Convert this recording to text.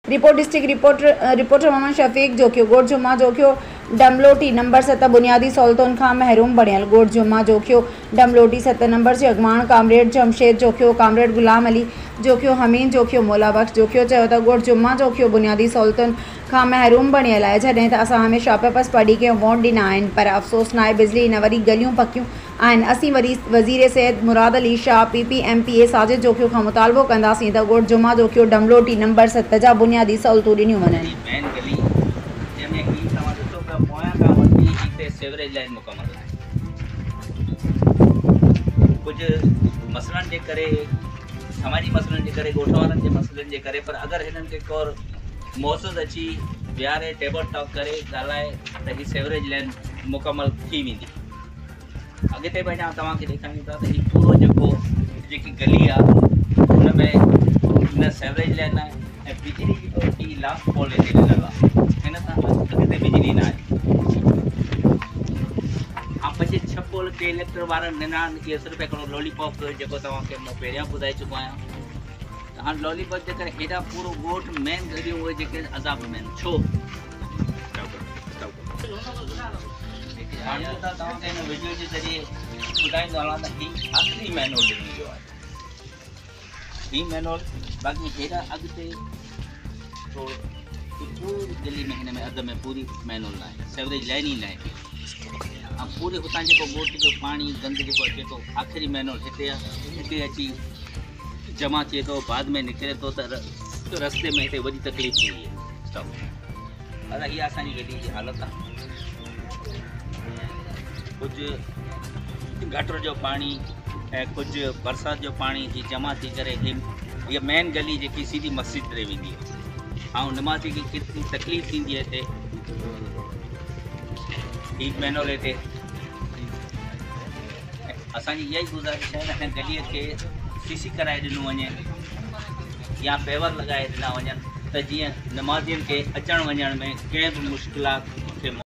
Report district reporter Mohammad Shafiq Jokhio Goth Jumma Jokhio डमलोटी number 7 बुनियादी सहूलतुनि खां महरूम बणियल। गोड़ जुम्मा जोखियो डमलोटी 7 नंबर से अॻवान कामरेड जमशेद जोखियो कामरेड गुलाम अली जोखियो हमीद जोखियो मौला बख्श जोखियो चयो त गोड़ जुम्मा जोखियो बुनियादी सहूलतुनि खां महरूम बणियल आहे। जॾहिं त असां हमेशा पेपर्स पढ़ी के वोट ॾिना आहिनि, पर अफ़सोस नाहे बिजली न वरी गलियूं पकियूं आहिनि। असीं वरी वज़ीर सेहत मुराद अली शाह PPMPA साजिद जोखियो खां मुतालबो कंदासीं त गोड़ जुम्मा जोखियो डमलोटी नंबर 7 जा बुनियादी सहूलतूं ॾिनियूं वञनि। सेवरेज लाइन मुकम्मल है। कुछ मसलन जे करे समाजी मसलन जे करे गोठवारन जे मसलन जे करे, पर अगर हिनन के कोर मौसूद अची बिहारे टेबल टॉक करे ॻाल्हाए त ही सेवरेज लाइन मुकम्मल थी वेंदी। अॻिते बि अञा तव्हांखे ॾेखारियूं था त ही पूरो जेकी गली आहे हुन में न सेवरेज लाइन आहे ऐं बिजली जी लास्ट पोल हिते ॾिनल आहे। हिन सां अॻिते बिजली न आहे। बचे 6 पोल के इलेक्टर वारनि ॾिना इहे सिर्फ़ु हिकिड़ो लॉलीपॉप जेको तव्हांखे मां पहिरियां ॿुधाए चुको आहियां। त हाणे लॉलीपॉप जे करे हेॾा पूरो ॻोठ मेन गलियूं उहे जेके अज़ाब में आहिनि। छो हाणे तव्हांखे हिन वीडियो जे ज़रिए ॿुधाईंदो हलां त ही आख़िरी मैनुअल ॾिनो वियो आहे। ही मैनुअल बाक़ी हेॾा अॻिते पूरी दिल्ली में हिन में अध में पूरी मैनुअल न आहे, सेवरेज लाइन ई न आहे। पूरे हुतां जेको ॻोठ जो पाणी गंद जेको अचे थो आख़िरी मैनुअल हिते अची जमा थिए थो, बाद में निकिरे थो त रस्ते में हिते वॾी तकलीफ़ थी वई आहे। दादा इहा असांजी गली जी हालत आहे। कुझु गटर जो पाणी ऐं कुझु बरसाति जो पाणी जी जमा थी करे इहा मेन गली जेकी सीधी मस्जिद ते वेंदी आहे। ऐं नमाज़ी खे केतिरी तकलीफ़ थींदी आहे हिते। ही मैनुअल हिते असांजी इहा ई गुज़ारिश आहे त हिन गलीअ खे CC कराए ॾिनो वञे या पेवर लॻाए ॾिना वञनि त जीअं नमाज़ियुनि खे अचण वञण में कंहिं बि मुश्किलात खे